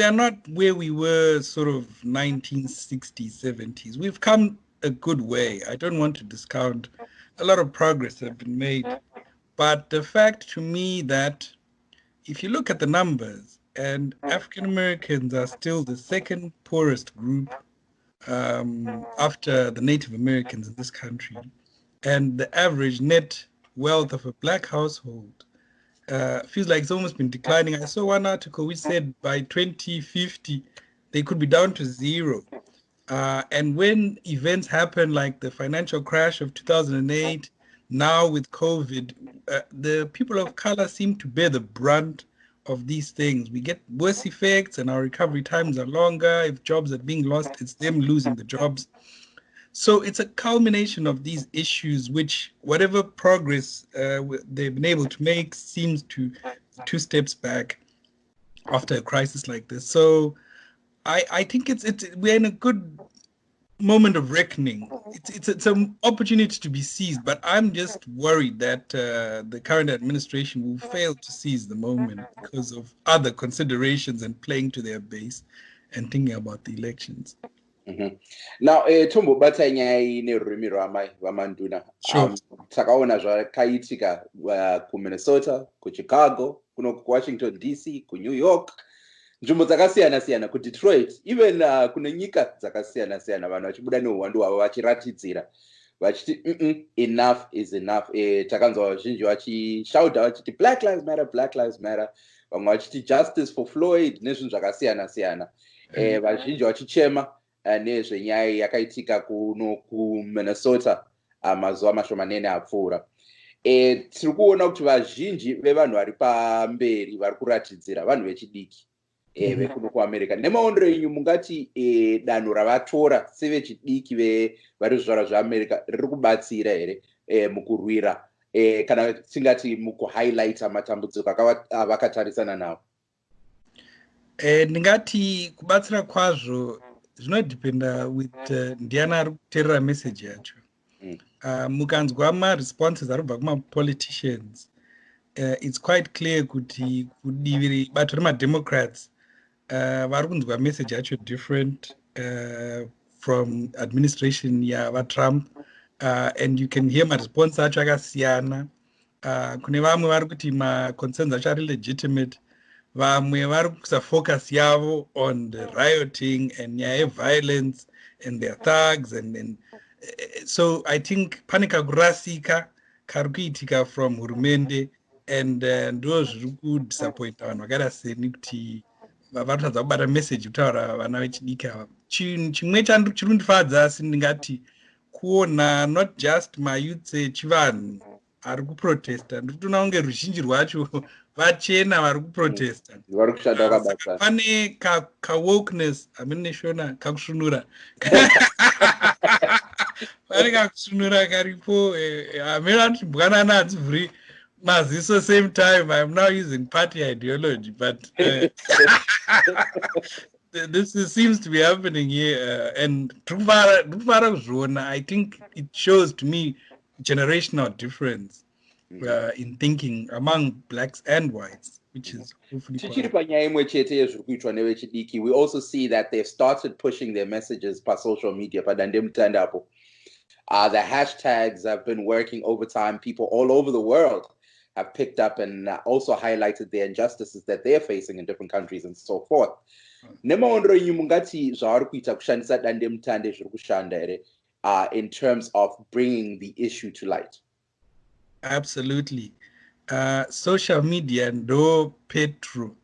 are not where we were sort of 1960s, 70s. We've come a good way. I don't want to discount a lot of progress have been made. But the fact to me that if you look at the numbers, and African Americans are still the second poorest group after the Native Americans in this country, and the average net wealth of a Black household feels like it's almost been declining. I saw one article which said by 2050, they could be down to zero. And when events happen like the financial crash of 2008, now with COVID, the people of color seem to bear the brunt of these things. We get worse effects and our recovery times are longer. If jobs are being lost, it's them losing the jobs. So it's a culmination of these issues, which whatever progress they've been able to make seems to 2 steps back after a crisis like this. So I think we're in a good moment of reckoning. It's an opportunity to be seized, but I'm just worried that the current administration will fail to seize the moment because of other considerations and playing to their base and thinking about the elections. Now, Tumbo bata nyaya nerurimi rwamanduna. Sure. Takaona zvakaitika kuMinnesota, kuChicago, kuno kuWashington DC, kuNew York, nzvimbo dzakasiyana-siyana, kuDetroit, even kune nyika dzakasiyana-siyana, vanhu vachibuda neuhwandu hwavo vachiratidzira vachiti enough is enough. Takanzwa vazhinji vachishauta vachiti Black Lives Matter, Black Lives Matter, vamwe vachiti justice for Floyd nezvinhu zvakasiyana-siyana, vazhinji vachichema nezvenyaya yakaitika kuno kuMinnesota mazuva mashomanene apfuura. Tiri kuona kuti vazhinji vevanhu vari pamberi vari kuratidzira vanhu vechidiki vekuno kuAmerica. Nemaondero enyu mungati danho ravatora sevechidiki vari zvizvarwa zveAmerica riri kubatsira here mukurwira kana tingati mukuhighlighta matambudziko avakatarisana nawo? Ndingati kubatsira kwazvo zvinodependa with ndiani ari kuteerera message yacho. Mukanzwa maresponses ari kubva kuma-politicians, it's quite clear kuti kudivi bato remademocrats vari kunzwa message yacho different from administration yavaTrump, and you can hear maresponse acho akasiyana. Kune vamwe vari kuti maconcerns acho ari legitimate, vamwe vari kuisa focus yavo on the rioting and nyaya yeviolence and their thugs and so I think pane kakurasika kari kuitika from hurumende and ndo zviri kudisappointa vanhu vakaita seni kuti varikutadza kubata message kutaura vana vechidiki ava. Chimwe chiri kundifadza asi ndingati kuona not just mayouths echivanhu ari kuprotesta, ndiri kutoona kunge ruzhinji rwacho vachena vari kuprotesta. Pane kawokeness hamene neshona kakusvinura pane kakusvinura karipo. Hamene anoti mbwanana hadzivhuri maziso same time. I'm now using party ideology, but this seems to be happening here, and I think it shows to me generational difference in thinking among blacks and whites, which is hopefully tichiri panyaya imwe chete yezviri kuitwa nevechidiki. We also see that they've started pushing their messages pa social media padandemutande apo. The hashtags have been working overtime. People all over the world have picked up and also highlighted the injustices that they're facing in different countries and so forth. Nemaondero enyu mungati zvavari kuita kushandisa dandemutande zviri kushanda here in terms of bringing the issue to light? Absolutely. Social media ndo petro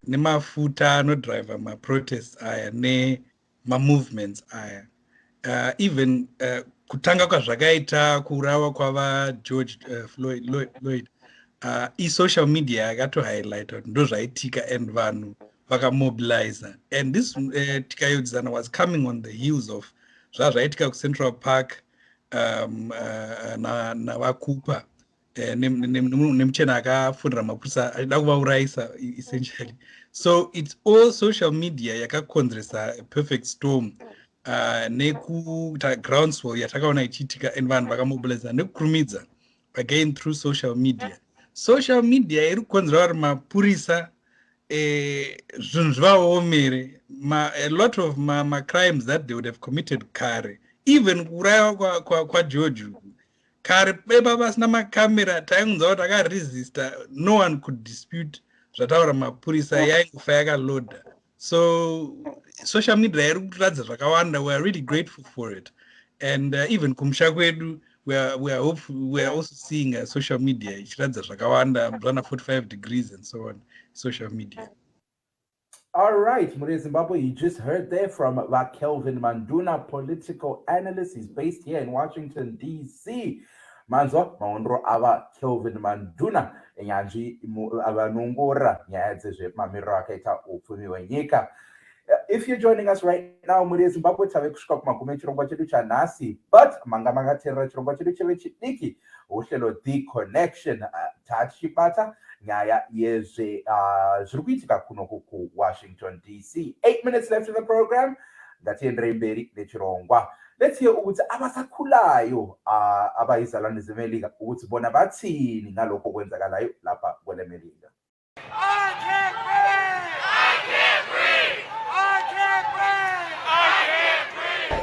nemafuta anodriva ma-protests aya nema-movements aya. Even kutanga kwazvakaita kuurawa kwava George Floyd, social media yakatohighlighta kuti ndo zvaitika and vanhu vakamobiliza, and this tikayodzana was coming on the heels of zvaitika kuCentral Park navakupa nemuchena akafundira mapurisa achida kuvaurayisa essentially. So it's all social media yakakonzeresa a perfect storm nekuita groundswell yatakaona ichiitika and vanhu vakamobiliza nekukurumidza again through social media. Social media iri kukonzera vari mapurisa zvinhu zvivaomere, a lot of crimes that they would have committed kare, even kuurayiwa kwaGeorge kare beba vasina makamera taingunza kuti akaresista, no one could dispute zvataura mapurisa, yaingofa yakaloda. So social media iri kuratidza zvakawanda. We are really grateful for it, and even kumusha kwedu we are also seeing social media ichiratidza zvakawanda, Blana 45 degrees and so on, social media. All right, Muri Zimbabwe, you just heard there from Kelvin Manduna, political analyst. He's based here in Washington, D.C. Manzo, maondro ava Kelvin Manduna, nyanji avanongora nyaya dzezvemamiriro akaita upfumi hwenyika. If you're joining us right now, muri Zimbabwe tave kusvika kumagume chirongwa chedu chanhasi, but manga makateerera chirongwa chedu chevechidiki uhlelo The Connection tachibata nyaya yezve zviri kuitika kuno kuWashington DC. 8 minutes left in the program. Ngatienderei mberi nechirongwa. Let's hear ukuthi abasakhulayo abayizalwane zeMelika ukuthi bona bathini ngalokho kwenzakalayo lapha kwele Melika.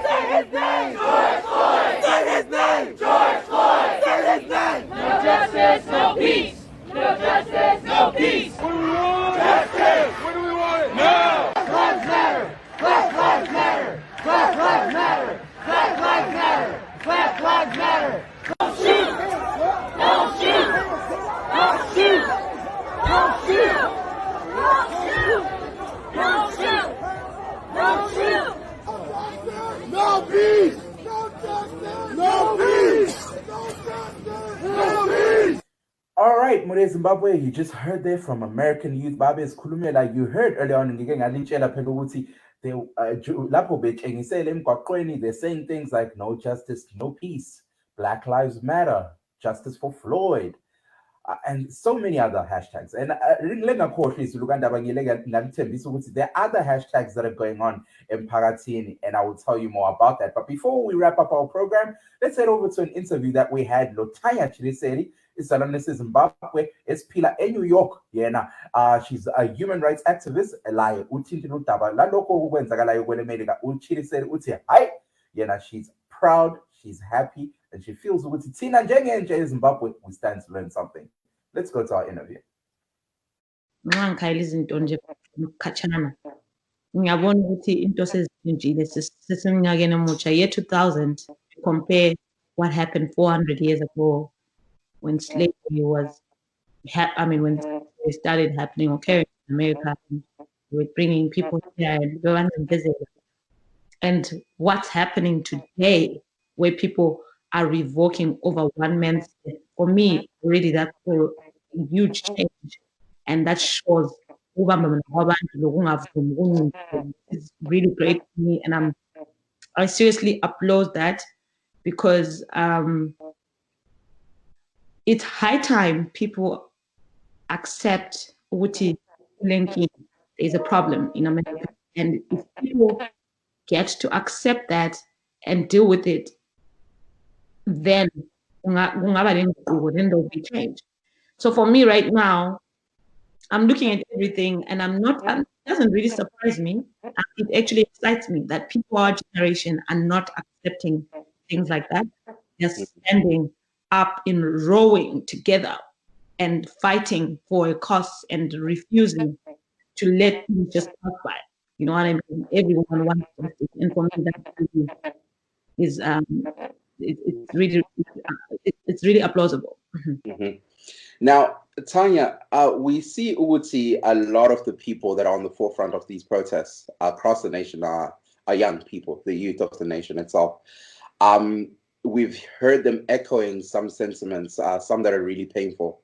Say his name! George Floyd! Say his name! George Floyd! Say his name! No justice, no peace! No justice, no peace! What do we want? Justice! What do we want? Now! Black lives matter! Black lives matter! Black lives matter! Black lives matter! Black lives matter! Don't shoot! Don't shoot! Don't shoot! Don't shoot! Don't shoot! Don't shoot! No peace! No justice! No peace! No justice! No peace! All right, Mure Zimbabwe, you just heard there from American Youth Babes Khulumela. You heard earlier on ngike ngalintshela phela ukuthi they lapho betshengisele emgwaqweni, they're saying things like no justice, no peace, Black Lives Matter, justice for Floyd, and so many other hashtags. And there are other hashtags that are going on in Paratini, and I will tell you more about that. But before we wrap up our program, let's head over to an interview that we had. Lotaya Chiriseri is Zimbabwe, is Pila in New York. She's a human rights activist. She's proud, she's happy, and she feels with Tina Njenge Zimbabwe, we stand to learn something. Let's go to our interview. Ngiyabona ukuthi into sezintshile seseminyakeni emutsha year 2000 compare what happened 400 years ago when slavery was when it started happening occurring in America, with bringing people here and going and visit, and what's happening today where people are revoking over one man's death. For me, really, that's a huge change, and that shows it's really great to me, and I seriously applaud that, because it's high time people accept Uti linking is a problem in America, and if people get to accept that and deal with it, then there'll be change. So for me right now, I'm looking at everything, and it doesn't really surprise me. It actually excites me that people our generation are not accepting things like that. They're standing up in rowing together and fighting for a cause and refusing to let things just pass by. You know what I mean? Everyone wants justice, and for me that is it's really applaudable. Now, Tanya, we see Uwuti, a lot of the people that are on the forefront of these protests across the nation are young people, the youth of the nation itself. We've heard them echoing some sentiments, some that are really painful.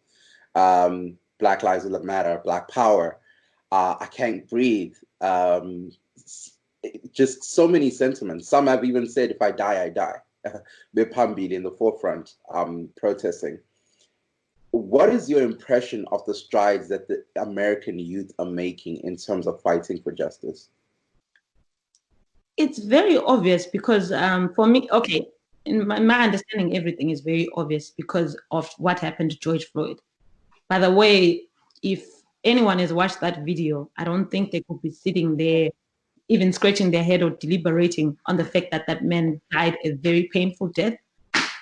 Black Lives Matter, Black Power, I Can't Breathe, just so many sentiments. Some have even said, if I die, I die. Bepambili in the forefront, protesting. What is your impression of the strides that the American youth are making in terms of fighting for justice? It's very obvious because for me, okay, in my understanding, everything is very obvious because of what happened to George Floyd. By the way, if anyone has watched that video, I don't think they could be sitting there even scratching their head or deliberating on the fact that that man died a very painful death,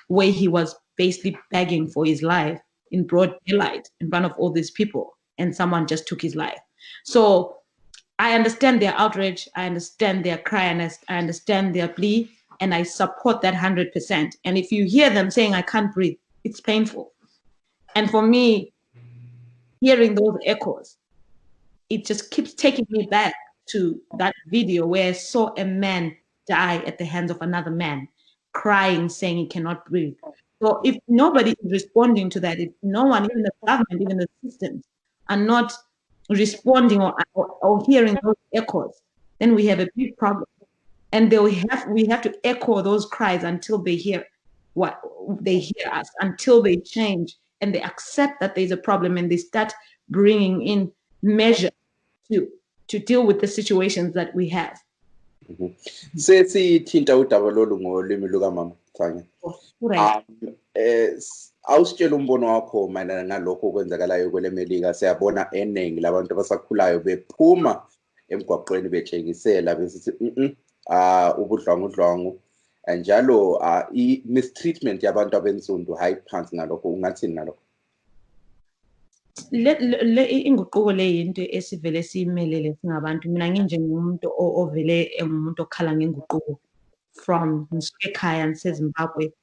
where he was basically begging for his life in broad daylight in front of all these people, and someone just took his life. So I understand their outrage, I understand their cry, and I understand their plea, and I support that 100%. And if you hear them saying, I can't breathe, it's painful. And for me, hearing those echoes, it just keeps taking me back to that video where I saw a man die at the hands of another man, crying, saying he cannot breathe. So if nobody is responding to that, if no one, even the government, even the systems, are not responding or hearing those echoes, then we have a big problem. And we have to echo those cries until they hear us, until they change and they accept that there's a problem and they start bringing in measures to deal with the situations that we have. Sesithinta udaba lolu ngolimi lukaMama Thanya. Awusitshela umbono wakho mayelana nalokho okwenzakalayo kwele Melika. Siyabona eningi labantu abasakhulayo bephuma emgwaqweni betshengisela besithi ubudlwangu njalo i-mistreatment yabantu abensundu hayi phansi ngalokho. Ungathini ngalokho? Inguquko le yinto esivele siyimelele singabantu. Mina nginjengomuntu ovele engumuntu okhala ngenguquko from ekhaya ngiseZimbabwe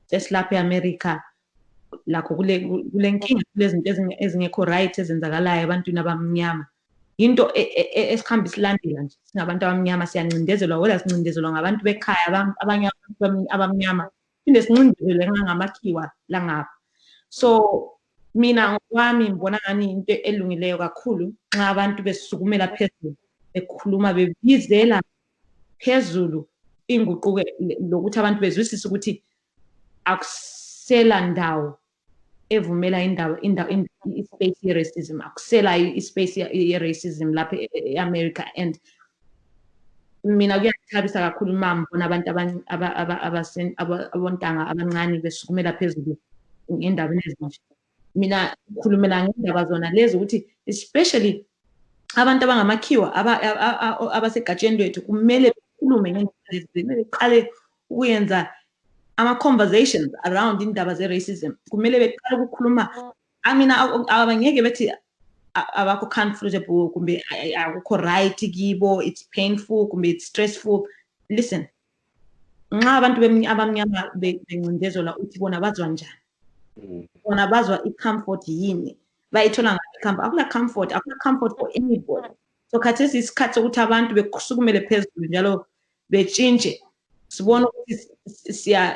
sesilapha eAmerica lakho kule nkinga kulezinto ezingekho right ezenzakalayo ebantwini abamnyama. Into esikhamba isilandela nje singabantu abamnyama siyancindezelwa, wena sincindezelwa ngabantu bekhaya abanye abantu abamnyama phinde sincindezelwe ngamakhiwa langapha. So mina ngokwami ngibona ngani into elungileyo kakhulu nxa abantu besukumela phezulu bekhuluma bebizela phezulu inguquko lokuthi abantu bezwisise ukuthi akusela ndawo evumela ispace ye-racism, akusela ispace ye-racism lapha e-America. And mina kuyangithabisa kakhulu uma ngibona abantu abontanga abancane besukumela phezulu ngendabeni ezinje. Mina ngikhulumela ngendaba zona lezi ukuthi especially abantu abangamakhiwa abasegatsheni lethu kumele bekhulume ngendaba lezi, kumele beqale ukuyenza ama-conversations around indaba ze-racism. Kumele beqale ukukhuluma. Mina abangeke bethi abakho comfortable kumbe akukho right kibo, it's painful kumbe it's stressful. Listen, nxa abantu abamnyama bencindezelwa uthi bona bazwa njani, bona bazwa i-comfort yini, bayithola ngaphi i-comfort? Akula comfort for anybody. So khathesi isikhathi sokuthi abantu besukumele phezulu njalo betshintshe, sibona ukuthi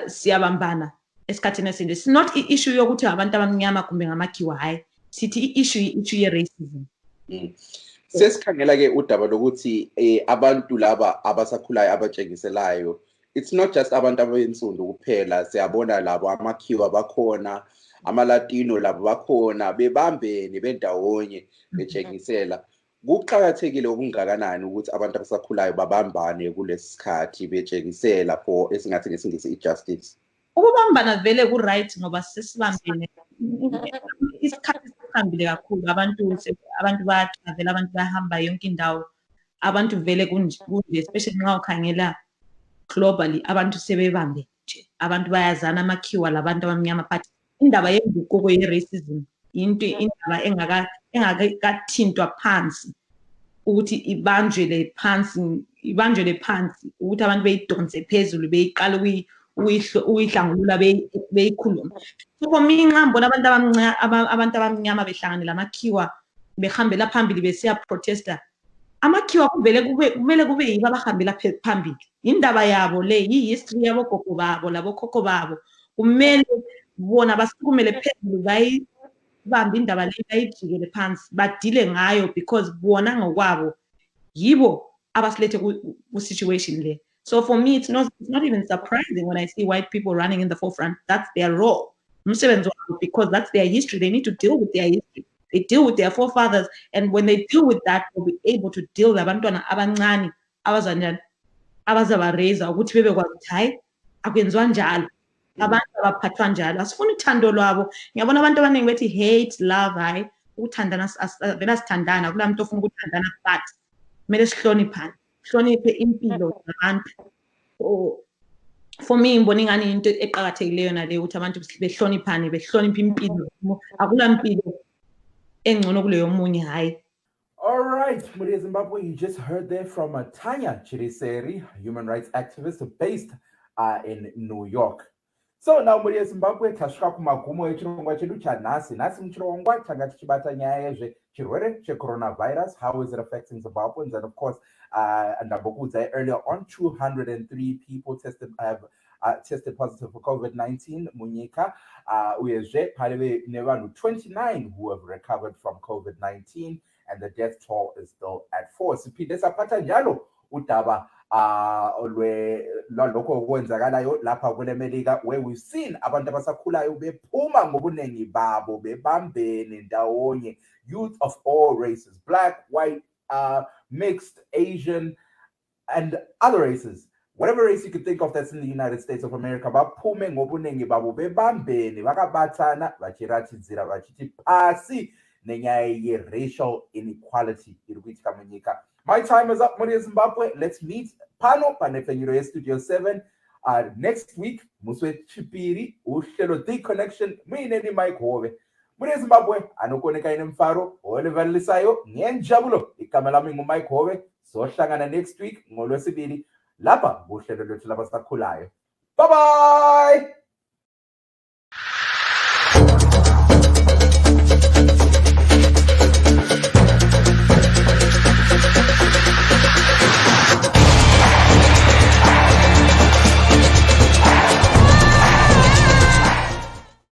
siyabambana esikhathini esinje. It's not i-issue yokuthi abantu abamnyama kumbe ngamakhiwa, hayi, sithi i-issue ye-racism. Sesikhangela-ke udaba lokuthi abantu laba abasakhulayo abatshengiselayo, it's not just abantu abensundu kuphela, siyabona labo amakhiwa bakhona, ama-Latino labo bakhona, bebambene bendawonye betshengisela. Kuqakathekile okungakanani ukuthi abantu abasakhulayo babambane kulesi sikhathi betshengisela for esingathi ngesingisi i-justice? Ukubambana vele ku-right ngoba sesibambene isikhathi sihambile kakhulu, abantu bayatravela, abantu bayahamba yonke indawo, abantu vele kunje, especially nxa ukhangela globally abantu sebebambe nje, abantu bayazana amakhiwa labantu abamnyama. But indaba yenguquko ye-racism indaba engakathintwa phansi ukuthi ibanjwele phansi ukuthi abantu beyidonse phezulu beyiqala ukuyihlangulula beyikhuluma. So for me nxa ngibona abantu abamnyama behlangane lamakhiwa behambela phambili besiya protesta, amakhiwa kumele kube yibo abahambela phambili. Indaba yabo le, yi-history yabogogo babo labokhokho babo. Kumele bona basukumele phezulu bayibambe indaba le, bayijikele phansi, badile ngayo because bona ngokwabo yibo abasilethe ku-situation le. So for me, it's not even surprising when I see white people running in the forefront. That's their role, because that's their history. They need to deal with their history. They deal with their forefathers, and when they deal with that, they'll be able to deal with abantwana abancane abazabareza ukuthi bebekwazi ukuthi hayi akwenziwa njalo, abantu abaphathwa njalo. Asifuni uthando lwabo. Ngiyabona abantu abaningi bethi hate, love, hayi ukuthandana vele sithandana, kula muntu ofuna ukuthandana, but kumele sihloniphe impilo zabantu. For me ngibona ingani into eqhakathekileyo nale ukuthi abantu behloniphane, behloniphe impilo. Akula mpilo engcono kuleyo munye, hayi. All right, Muria Zimbabwe, you just heard there from Tanya Chiriseri, human rights activist based in New York. So now Muria Zimbabwe tashika kumagumo echirongwa chedu chanhasi muchirongwa tanga tichibata nyaya yezvechirwere checoronavirus, how is it affecting Zimbabweans, and of course ndambokudza earlier on 203 people tested positive for COVID-19 munyika, uyezve parive nevanhu 29 who have recovered from COVID-19, and the death toll is still at 4. Siphinde saphatha njalo udaba lokho okwenzakalayo lapha kwele Melika, where we've seen abantu abasakhulayo bephuma ngobuningi babo bebambene ndawonye, youth of all races, black, white, mixed, Asian, and other races. Whatever race you could think of that's in the United States of America, baphume ngobuningi babo bebambene bakabathana bachiratidzira bachiti pasi nenyaya racial inequality iri kuitika munyika. My time is up, muri Zimbabwe. Let's meet pano panefenyuro yestudio 7 next week. Muswe chipiri uhlelo The Connection muineni Mike Hove. Muri Zimbabwe anokoneka ine mfaro olevalisayo ngenjabulo igama lami nguMike Hove. Sohlangana next week ngolwesibili lapha kuhlelo lwethu labasakhulayo. Bye bye.